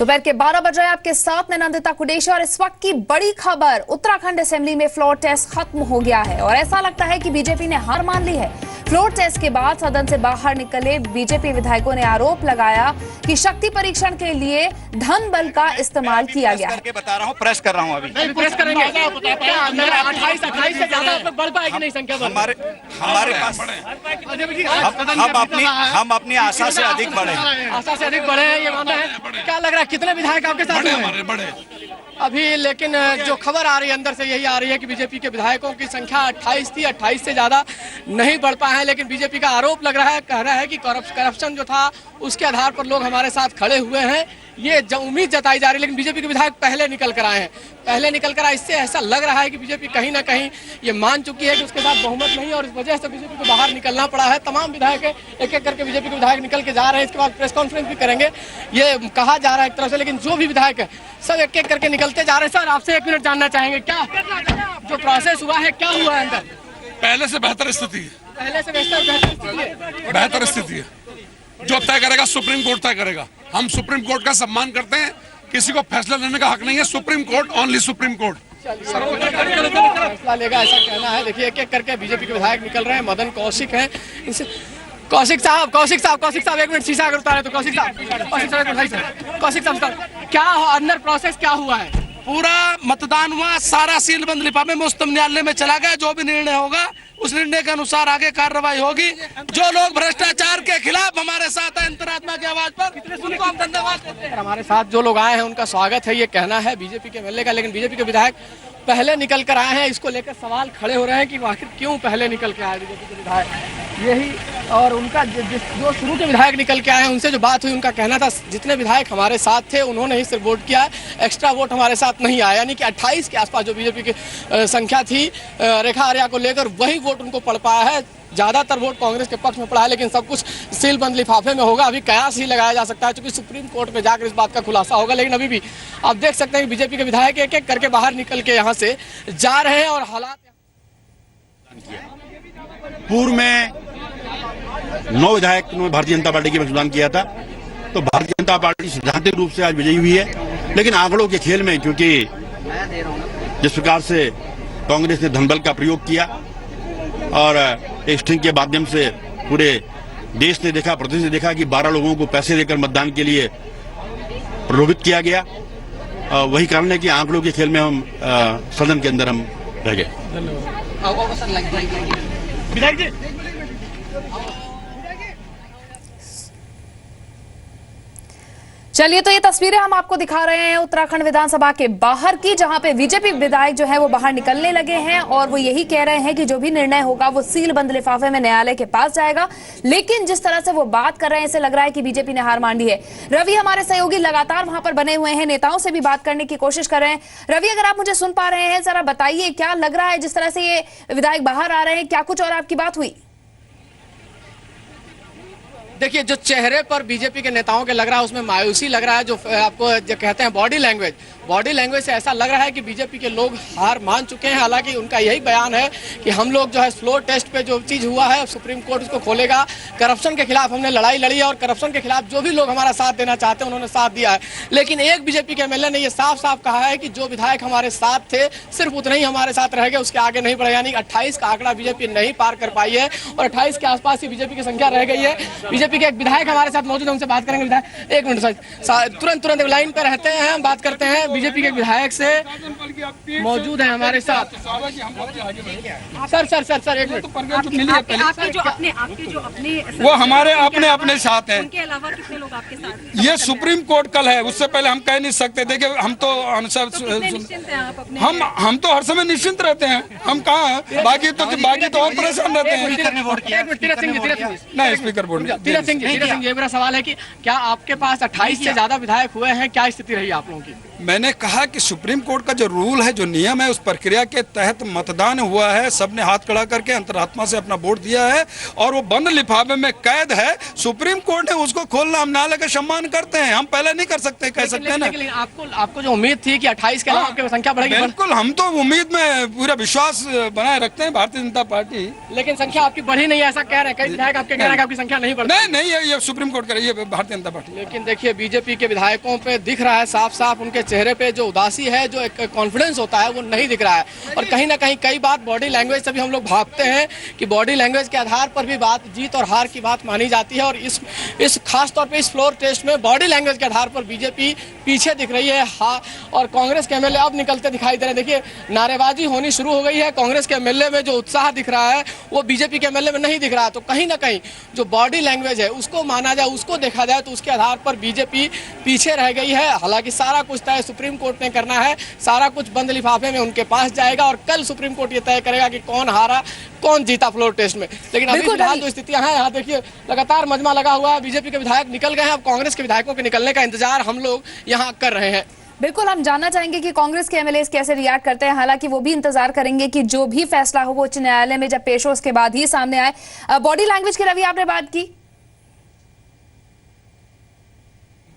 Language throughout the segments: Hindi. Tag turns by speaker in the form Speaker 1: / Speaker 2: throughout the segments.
Speaker 1: दोपहर के 12 बज रहे आपके साथ में नंदिता कुडेशा और इस वक्त की बड़ी खबर, उत्तराखंड असेंबली में फ्लोर टेस्ट खत्म हो गया है और ऐसा लगता है कि बीजेपी ने हार मान ली है। फ्लोर टेस्ट के बाद सदन से बाहर निकले बीजेपी विधायकों ने आरोप लगाया कि शक्ति परीक्षण के लिए धन बल का इस्तेमाल किया गया है।
Speaker 2: बता रहा हूँ, प्रेस कर रहा हूँ अभी।
Speaker 3: नहीं प्रेस करेंगे। 28 से ज्यादा बढ़ पाएगी नहीं संख्या?
Speaker 2: हमारे पास हम अपनी आशा से अधिक बढ़े।
Speaker 3: आशा से अधिक बढ़े ये मानना है। क्या लग रहा है कितने विधायक आपके साथ हैं अभी? लेकिन जो खबर आ रही है अंदर से यही आ रही है कि बीजेपी के विधायकों की संख्या 28 थी, 28 से ज्यादा नहीं बढ़ पाए हैं। लेकिन बीजेपी का आरोप लग रहा है, कह रहा है कि करप्शन जो था उसके आधार पर लोग हमारे साथ खड़े हुए हैं, ये उम्मीद जताई जा रही है। लेकिन बीजेपी के विधायक पहले निकल कर आए हैं, इससे ऐसा लग रहा है कि बीजेपी कहीं ना कहीं ये मान चुकी है कि उसके साथ बहुमत नहीं है और इस वजह से बीजेपी को बाहर निकलना पड़ा है। तमाम विधायक एक एक करके बीजेपी के विधायक निकल के जा रहे हैं। इसके बाद प्रेस कॉन्फ्रेंस भी करेंगे, ये कहा जा रहा है एक तरह से। लेकिन जो भी विधायक है सब एक एक करके निकलते जा रहे हैं। सर आपसे 1 मिनट जानना चाहेंगे, क्या जो प्रोसेस हुआ है क्या हुआ है अंदर?
Speaker 4: पहले से बेहतर स्थिति है,
Speaker 3: पहले से
Speaker 4: बेहतर स्थिति है। जो तय करेगा सुप्रीम कोर्ट तय करेगा। हम सुप्रीम कोर्ट का सम्मान करते हैं, किसी को फैसला लेने का हक नहीं है। Supreme court, only supreme court
Speaker 3: फैसला लेगा, ऐसा कहना है। देखिए एक एक करके बीजेपी के विधायक निकल रहे हैं। मदन कौशिक हैं, कौशिक साहब 1 मिनट शीशा अगर उतारे तो कौशिक साहब क्या अंदर प्रोसेस क्या हुआ है?
Speaker 5: पूरा मतदान हुआ, सारा सीलबंद लिफाफे में उच्चतम न्यायालय में चला गया। जो भी निर्णय होगा उस निर्णय के अनुसार आगे कार्रवाई होगी। जो लोग भ्रष्टाचार के खिलाफ हमारे साथ है अंतरात्मा की आवाज पर, उनको हम धन्यवाद देते हैं।
Speaker 3: हमारे साथ जो लोग आए हैं उनका स्वागत है, ये कहना है बीजेपी के एमएलए का। लेकिन बीजेपी के विधायक पहले निकल कर आए हैं, इसको लेकर सवाल खड़े हो रहे हैं कि आखिर क्यों पहले निकल के आए बीजेपी के विधायक। यही और उनका जो शुरू के विधायक निकल के आए हैं उनसे जो बात हुई, उनका कहना था जितने विधायक हमारे साथ थे उन्होंने ही सिर्फ वोट किया, एक्स्ट्रा वोट हमारे साथ नहीं आया। यानी कि 28 के आसपास जो बीजेपी की संख्या थी रेखा आर्या को लेकर, वही वोट उनको पड़ पाया है। ज्यादातर वोट कांग्रेस के पक्ष में पड़ा है, लेकिन सब कुछ सीलबंद लिफाफे में होगा। अभी कयास ही लगाया जा सकता है, क्योंकि सुप्रीम कोर्ट में जाकर इस बात का खुलासा होगा। लेकिन अभी भी आप देख सकते हैं कि बीजेपी के विधायक एक एक करके बाहर निकल के यहाँ से जा रहे हैं और हालात
Speaker 6: पूर्व में 9 विधायक ने भारतीय जनता पार्टी के मतदान किया था, तो भारतीय जनता पार्टी सैद्धांतिक रूप से आज विजयी हुई है। लेकिन आंकड़ों के खेल में, क्योंकि जिस प्रकार से कांग्रेस ने धनबल का प्रयोग किया और एक स्ट्रिंग के माध्यम से पूरे देश ने देखा, प्रदेश ने देखा कि 12 लोगों को पैसे देकर मतदान के लिए प्रलोभित किया गया। वही कारण है कि आंकड़ों के खेल में हम सदन के अंदर हम रह गए।
Speaker 3: विधायक जी
Speaker 1: चलिए, तो ये तस्वीरें हम आपको दिखा रहे हैं उत्तराखंड विधानसभा के बाहर की, जहां पे बीजेपी विधायक जो है वो बाहर निकलने लगे हैं और वो यही कह रहे हैं कि जो भी निर्णय होगा वो सील बंद लिफाफे में न्यायालय के पास जाएगा। लेकिन जिस तरह से वो बात कर रहे हैं, ऐसे लग रहा है कि बीजेपी ने हार मान ली है। रवि हमारे सहयोगी लगातार वहां पर बने हुए हैं, नेताओं से भी बात करने की कोशिश कर रहे हैं। रवि, अगर आप मुझे सुन पा रहे हैं, जरा बताइए क्या लग रहा है जिस तरह से ये विधायक बाहर आ रहे हैं, क्या कुछ और आपकी बात हुई?
Speaker 3: देखिए, जो चेहरे पर बीजेपी के नेताओं के लग रहा है उसमें मायूसी लग रहा है। जो आपको जो कहते हैं बॉडी लैंग्वेज से ऐसा लग रहा है कि बीजेपी के लोग हार मान चुके हैं। हालांकि उनका यही बयान है कि हम लोग जो है फ्लोर टेस्ट पे जो चीज हुआ है सुप्रीम कोर्ट उसको खोलेगा। करप्शन के खिलाफ हमने लड़ाई लड़ी है और करप्शन के खिलाफ जो भी लोग हमारा साथ देना चाहते हैं उन्होंने साथ दिया है। लेकिन एक बीजेपी के एमएलए ने यह साफ साफ कहा है कि जो विधायक हमारे साथ थे सिर्फ उतने ही हमारे साथ रह गए, उसके आगे नहीं बढ़े। यानी 28 का आंकड़ा बीजेपी नहीं पार कर पाई है और 28 के आसपास ही बीजेपी की संख्या रह गई है। बीजेपी के एक विधायक हमारे साथ मौजूद है, उनसे बात करेंगे। विधायक 1 मिनट तुरंत लाइन पे रहते हैं, हम बात करते हैं। बीजेपी के विधायक से मौजूद है हमारे साथ। Sir 1 minute.
Speaker 4: वो हमारे अपने साथ हैं।
Speaker 1: उनके अलावा कितने लोग आपके साथ?
Speaker 4: ये सुप्रीम कोर्ट कल है, उससे पहले हम कह नहीं सकते। देखिए, हम तो हम तो हर समय निश्चिंत रहते हैं। हम कहाँ, बाकी तो और परेशान रहते हैं। नहीं, स्पीकर बोर्ड
Speaker 3: तीरथ सिंह जी, ये मेरा सवाल है कि क्या आपके पास 28 से ज्यादा विधायक हुए हैं, क्या स्थिति रही आप लोगों की?
Speaker 4: मैंने कहा कि सुप्रीम कोर्ट का जो रूल है, जो नियम है, उस प्रक्रिया के तहत मतदान हुआ है। सबने हाथ खड़ा करके अंतरात्मा से अपना वोट दिया है और वो बंद लिफाफे में कैद है। सुप्रीम कोर्ट ने उसको खोलना, हम
Speaker 7: वाले का सम्मान करते हैं, हम पहले नहीं कर सकते, कह सकते हैं ना।
Speaker 3: लेकिन आपको जो उम्मीद थी कि 28 के अलावा आपकी संख्या बढ़ेगी,
Speaker 7: बिल्कुल, हम तो उम्मीद में पूरा विश्वास बनाए रखते हैं भारतीय जनता पार्टी।
Speaker 3: लेकिन संख्या आपकी बढ़ी नहीं है, ऐसा कह रहे हैं कई विधायक, आपके कह रहे हैं कि आपकी संख्या नहीं बढ़ी।
Speaker 7: नहीं, ये सुप्रीम कोर्ट का ये भारतीय जनता पार्टी।
Speaker 3: लेकिन देखिए बीजेपी के विधायकों पे दिख रहा है साफ साफ, उनके चेहरे पे जो उदासी है, जो एक कॉन्फिडेंस होता है वो नहीं दिख रहा है। और कहीं ना कहीं कई बार बॉडी लैंग्वेज से भी हम लोग भागते हैं कि बॉडी लैंग्वेज के आधार पर भी बात, जीत और हार की बात मानी जाती है। और इस खास तौर पे इस फ्लोर टेस्ट में बॉडी लैंग्वेज के आधार पर बीजेपी पीछे दिख रही है। हाँ, और कांग्रेस के एमएलए अब निकलते दिखाई दे रहे हैं। देखिए नारेबाजी होनी शुरू हो गई है, कांग्रेस के एमएलए में जो उत्साह दिख रहा है वो बीजेपी के एमएलए में नहीं दिख रहा है। तो कहीं ना कहीं जो बॉडी लैंग्वेज है उसको माना जाए, उसको देखा जाए तो उसके आधार पर बीजेपी पीछे रह गई है। हालांकि सारा कुछ तय सुप्रीम कोर्ट ने करना है, सारा कुछ बंद लिफाफे में उनके पास जाएगा और कल सुप्रीम कोर्ट ये तय करेगा कि कौन हारा कौन जीता फ्लोर टेस्ट में। लेकिन अभी फिलहाल जो स्थितियां हैं, यहाँ देखिए लगातार मजमा लगा हुआ है, बीजेपी के विधायक निकल गए हैं, अब कांग्रेस के विधायकों के निकलने का इंतजार हम लोग यहाँ कर रहे हैं।
Speaker 1: बिल्कुल, हम जानना चाहेंगे कि कांग्रेस के एमएलए कैसे रिएक्ट करते हैं। हालांकि वो भी इंतजार करेंगे कि जो भी फैसला हो वो उच्च न्यायालय में जब पेश हो उसके बाद ही सामने आए। बॉडी लैंग्वेज की रवि आपने बात की,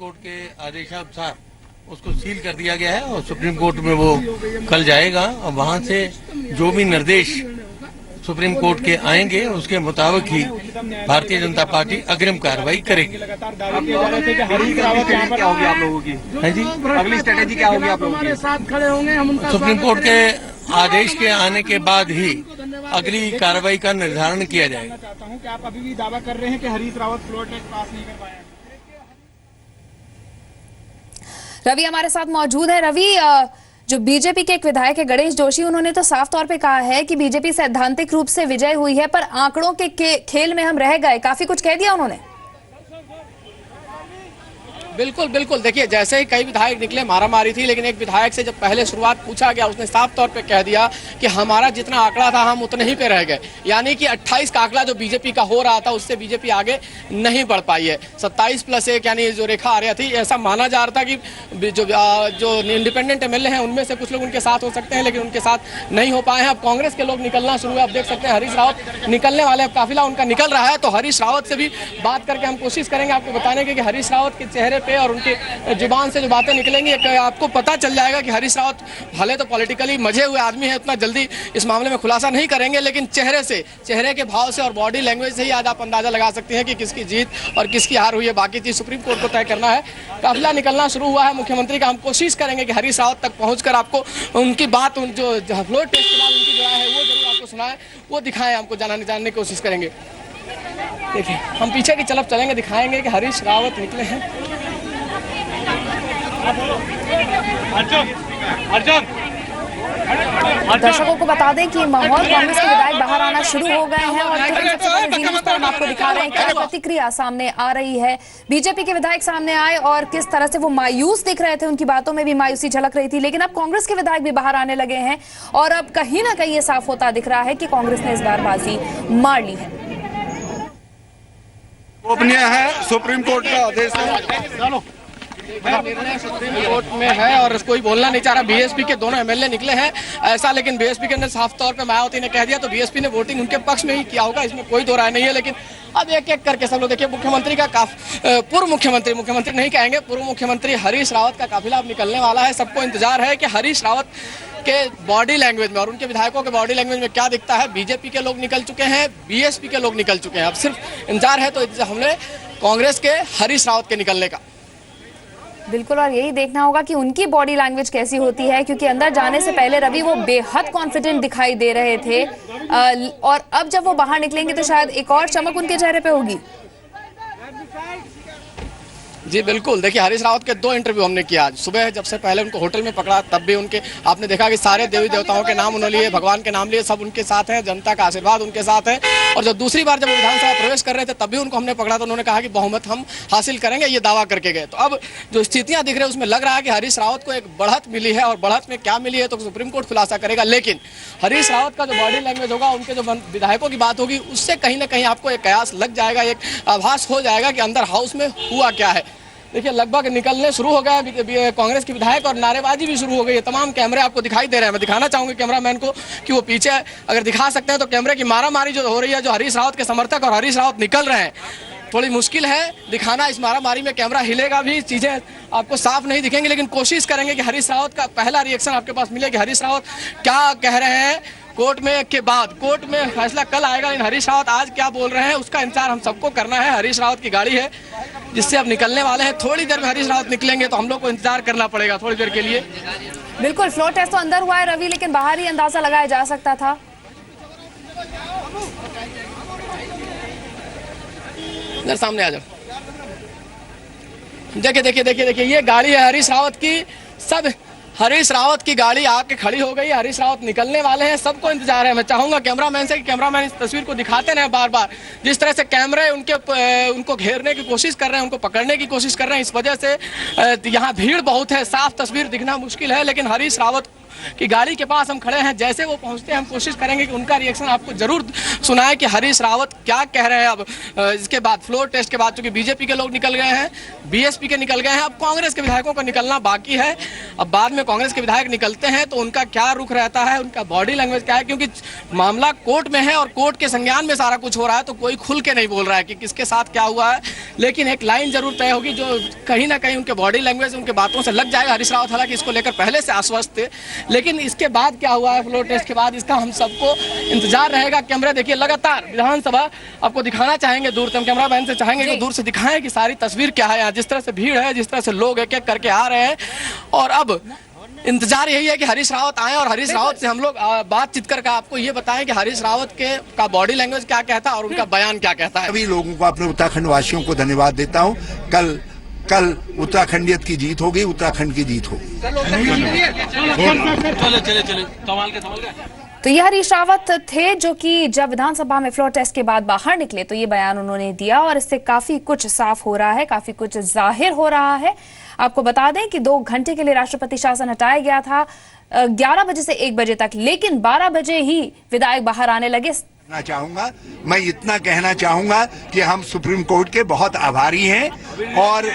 Speaker 8: कोर्ट के आदेशानुसार उसको सील कर दिया गया है और सुप्रीम कोर्ट में वो कल जाएगा और वहां से जो भी निर्देश सुप्रीम कोर्ट के आएंगे उसके मुताबिक ही भारतीय जनता पार्टी अग्रिम कार्रवाई करेगी। क्या होगी आप लोगों की? है जी, अगली स्ट्रेटेजी क्या होगी आप लोगों की?
Speaker 5: साथ खड़े होंगे हम,
Speaker 8: सुप्रीम कोर्ट के आदेश के आने के बाद ही अगली कार्रवाई का निर्धारण किया जाएगा।
Speaker 9: चाहता हूं कि आप अभी भी दावा कर रहे हैं कि Harish Rawat floor test pass नहीं कर पाए।
Speaker 1: रवि हमारे साथ मौजूद है। रवि, जो बीजेपी के एक विधायक है गणेश जोशी, उन्होंने तो साफ तौर पे कहा है कि बीजेपी सैद्धांतिक रूप से विजय हुई है, पर आंकड़ों के खेल में हम रह गए, काफी कुछ कह दिया उन्होंने।
Speaker 3: बिल्कुल बिल्कुल, देखिए जैसे ही कई विधायक निकले मारामारी थी, लेकिन एक विधायक से जब पहले शुरुआत पूछा गया उसने साफ तौर पे कह दिया कि हमारा जितना आंकड़ा था हम उतने ही पे रह गए। यानी कि 28 का आंकड़ा जो बीजेपी का हो रहा था उससे बीजेपी आगे नहीं बढ़ पाई है। 27+1 यानी जो रेखा आ रही थी, ऐसा माना जा रहा था कि जो इंडिपेंडेंट एमएलए हैं उनमें से कुछ लोग उनके साथ हो सकते हैं, लेकिन उनके साथ नहीं हो पाए हैं। अब कांग्रेस के लोग निकलना शुरू है, अब देख सकते हैं हरीश रावत निकलने वाले, अब काफिला उनका निकल रहा है। तो हरीश रावत से भी बात करके हम कोशिश करेंगे आपको बताने की कि हरीश रावत के चेहरे पे और उनके जुबान से जो बातें निकलेंगी आपको पता चल जाएगा कि हरीश रावत भले तो पॉलिटिकली मजे हुए आदमी है, उतना जल्दी इस मामले में खुलासा नहीं करेंगे, लेकिन चेहरे के भाव से और बॉडी लैंग्वेज से ही आज आप अंदाजा लगा सकते हैं कि किसकी जीत और किसकी हार हुई है। बाकी चीज सुप्रीम कोर्ट को तय करना है। काफिला निकलना शुरू हुआ है मुख्यमंत्री का, हम कोशिश करेंगे कि हरीश रावत तक पहुंचकर आपको उनकी बात जो फ्लोर टेस्ट के बाद उनकी जो है वो जरूर आपको सुनाए, वो दिखाएं, हमको जानने की कोशिश करेंगे। देखिए हम पीछे की तरफ चलेंगे, दिखाएंगे कि हरीश रावत निकले हैं।
Speaker 1: दर्शकों को बता दें कि माहौल कांग्रेस के विधायक बाहर आना शुरू हो गए हैं और सबसे पहले जी न्यूज़ पर हम आपको दिखा रहे हैं क्या प्रतिक्रिया सामने आ रही है। बीजेपी के विधायक सामने आए और किस तरह से वो मायूस दिख रहे थे, उनकी बातों में भी मायूसी झलक रही थी। लेकिन अब कांग्रेस के विधायक भी बाहर आने लगे हैं और अब कहीं ना कहीं ये साफ होता दिख रहा है कि कांग्रेस ने इस बार बाजी मार ली है।
Speaker 7: गोपनीय है, सुप्रीम कोर्ट का आदेश है,
Speaker 3: निर्णय सुप्रीम कोर्ट में है और कोई बोलना नहीं चाह रहा। बीएसपी के दोनों एमएलए निकले हैं ऐसा, लेकिन बीएसपी के अंदर साफ तौर पे मायावती ने कह दिया तो बीएसपी ने वोटिंग उनके पक्ष में ही किया होगा, इसमें कोई दो राय नहीं है। लेकिन अब एक एक करके सब लोग देखिए, मुख्यमंत्री का पूर्व मुख्यमंत्री नहीं कहेंगे, पूर्व मुख्यमंत्री हरीश रावत का काफिला अब निकलने वाला है। सबको इंतजार है कि हरीश रावत के बॉडी लैंग्वेज में और उनके विधायकों के बॉडी लैंग्वेज में क्या दिखता है। बीजेपी के लोग निकल चुके हैं, बीएसपी के लोग निकल चुके हैं, अब सिर्फ इंतजार है तो हमने कांग्रेस के हरीश रावत के निकलने का।
Speaker 1: बिल्कुल, और यही देखना होगा कि उनकी बॉडी लैंग्वेज कैसी होती है, क्योंकि अंदर जाने से पहले रवि वो बेहद कॉन्फिडेंट दिखाई दे रहे थे और अब जब वो बाहर निकलेंगे तो शायद एक और चमक उनके चेहरे पे होगी।
Speaker 3: जी बिल्कुल, देखिए हरीश रावत के 2 इंटरव्यू हमने किया आज सुबह, जब से पहले उनको होटल में पकड़ा तब भी उनके आपने देखा कि सारे देवी देवताओं के नाम उन्होंने लिए, भगवान के नाम लिए, सब उनके साथ हैं, जनता का आशीर्वाद उनके साथ है। और जब दूसरी बार जब वो विधानसभा प्रवेश कर रहे थे तब भी उनको हमने पकड़ा तो उन्होंने कहा कि बहुमत हम हासिल करेंगे, ये दावा करके गए। तो अब जो स्थितियां दिख रही है उसमें लग रहा है कि हरीश रावत को एक बढ़त मिली है और बढ़त में क्या मिली है तो सुप्रीम कोर्ट खुलासा करेगा। लेकिन हरीश रावत का जो बॉडी लैंग्वेज होगा, उनके जो विधायकों की बात होगी, उससे कहीं ना कहीं आपको एक कयास लग जाएगा, एक आभास हो जाएगा कि अंदर हाउस में हुआ क्या है। देखिए लगभग निकलने शुरू हो गया कांग्रेस के विधायक और नारेबाजी भी शुरू हो गई है। तमाम कैमरे आपको दिखाई दे रहे हैं, मैं दिखाना चाहूंगा कैमरामैन को कि वो पीछे अगर दिखा सकते हैं तो कैमरे की मारामारी जो हो रही है, जो हरीश रावत के समर्थक और हरीश रावत निकल रहे हैं, थोड़ी मुश्किल है दिखाना। इस मारामारी में कैमरा हिलेगा भी, चीजें आपको साफ नहीं दिखेंगी, लेकिन कोशिश करेंगे कि हरीश रावत का पहला रिएक्शन आपके पास मिले कि हरीश रावत क्या कह रहे हैं कोर्ट में के बाद। कोर्ट में फैसला कल आएगा, लेकिन हरीश रावत आज क्या बोल रहे हैं उसका इंतजार हम सबको करना है। हरीश रावत की गाड़ी है जिससे अब निकलने वाले हैं, थोड़ी देर में हरीश रावत निकलेंगे तो हम लोग को इंतजार करना पड़ेगा थोड़ी देर के लिए।
Speaker 1: बिल्कुल, फ्लोर टेस्ट तो अंदर हुआ है रवि, लेकिन बाहर ही अंदाजा लगाया जा सकता था।
Speaker 3: इधर सामने आ जाओ। देखिए देखिए देखिए देखिए, ये गाड़ी है हरीश रावत की। सब हरीश रावत की गाड़ी आके खड़ी हो गई, हरीश रावत निकलने वाले हैं, सबको इंतजार है। मैं चाहूंगा कैमरामैन से कि कैमरामैन इस तस्वीर को दिखाते रहे बार बार। जिस तरह से कैमरे उनको घेरने की कोशिश कर रहे हैं, उनको पकड़ने की कोशिश कर रहे हैं, इस वजह से यहाँ भीड़ बहुत है, साफ तस्वीर दिखना मुश्किल है। लेकिन हरीश रावत की गाड़ी के पास हम खड़े हैं, जैसे वो पहुंचते हैं हम कोशिश करेंगे कि उनका रिएक्शन आपको जरूर सुनाए कि हरीश रावत क्या कह रहे हैं। अब इसके बाद फ्लोर टेस्ट के बाद चूंकि बीजेपी के लोग निकल गए हैं, बीएसपी के निकल गए हैं, अब कांग्रेस के विधायकों का निकलना बाकी है। अब बाद में कांग्रेस के विधायक निकलते हैं तो उनका क्या रुख रहता है, उनका बॉडी लैंग्वेज क्या है, क्योंकि मामला कोर्ट में है और कोर्ट के संज्ञान में सारा कुछ हो रहा है, तो कोई खुल के नहीं बोल रहा है कि किसके साथ क्या हुआ है। लेकिन एक लाइन जरूर तय होगी जो कहीं ना कहीं उनके बॉडी लैंग्वेज, उनके बातों से लग जाएगा। हरीश रावत हालांकि इसको लेकर पहले से आश्वस्त थे, लेकिन इसके बाद क्या हुआ है फ्लोर टेस्ट के बाद, इसका हम सबको इंतजार रहेगा। कैमरा देखिए लगातार विधानसभा आपको दिखाना चाहेंगे दूर से, हम कैमरामैन से चाहेंगे कि दूर से दिखाएं कि सारी तस्वीर क्या है यहाँ, जिस तरह से भीड़ है, जिस तरह से लोग एक एक करके आ रहे हैं। और अब इंतजार यही है कि हरीश रावत आए और हरीश रावत से हम लोग बातचीत करके आपको ये बताएं कि हरीश रावत का बॉडी लैंग्वेज क्या कहता है और उनका बयान क्या कहता है।
Speaker 10: सभी लोगों को, अपने उत्तराखंड वासियों को धन्यवाद देता हूँ। कल उत्तराखंडियत की जीत होगी, उत्तराखंड की जीत होगी।
Speaker 1: तो ये हरीश रावत थे जो कि जब विधानसभा में फ्लोर टेस्ट के बाद बाहर निकले तो ये बयान उन्होंने दिया और इससे काफी कुछ साफ हो रहा है, काफी कुछ जाहिर हो रहा है। आपको बता दें कि 2 घंटे के लिए राष्ट्रपति शासन हटाया गया था 11 बजे से 1 बजे तक, लेकिन 12 बजे ही विधायक बाहर आने लगे।
Speaker 10: मैं इतना कहना चाहूंगा कि हम सुप्रीम कोर्ट के बहुत आभारी हैं और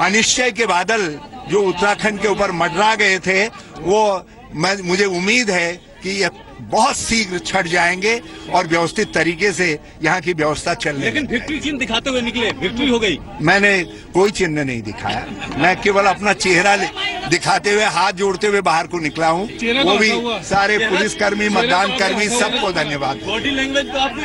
Speaker 10: अनिश्चय के बादल जो उत्तराखंड के ऊपर मंडरा गए थे वो मुझे उम्मीद है कि ये बहुत शीघ्र छट जाएंगे और व्यवस्थित तरीके से यहाँ की व्यवस्था चलने।
Speaker 2: लेकिन विक्ट्री चिन्ह दिखाते हुए निकले, विक्ट्री हो गई।
Speaker 10: मैंने कोई चिन्ह नहीं दिखाया, मैं केवल अपना चेहरा दिखाते हुए हाथ जोड़ते हुए बाहर को निकला हूँ। वो भी सारे पुलिसकर्मी, मतदान कर्मी, सबको धन्यवाद।
Speaker 2: बॉडी लैंग्वेज तो आपकी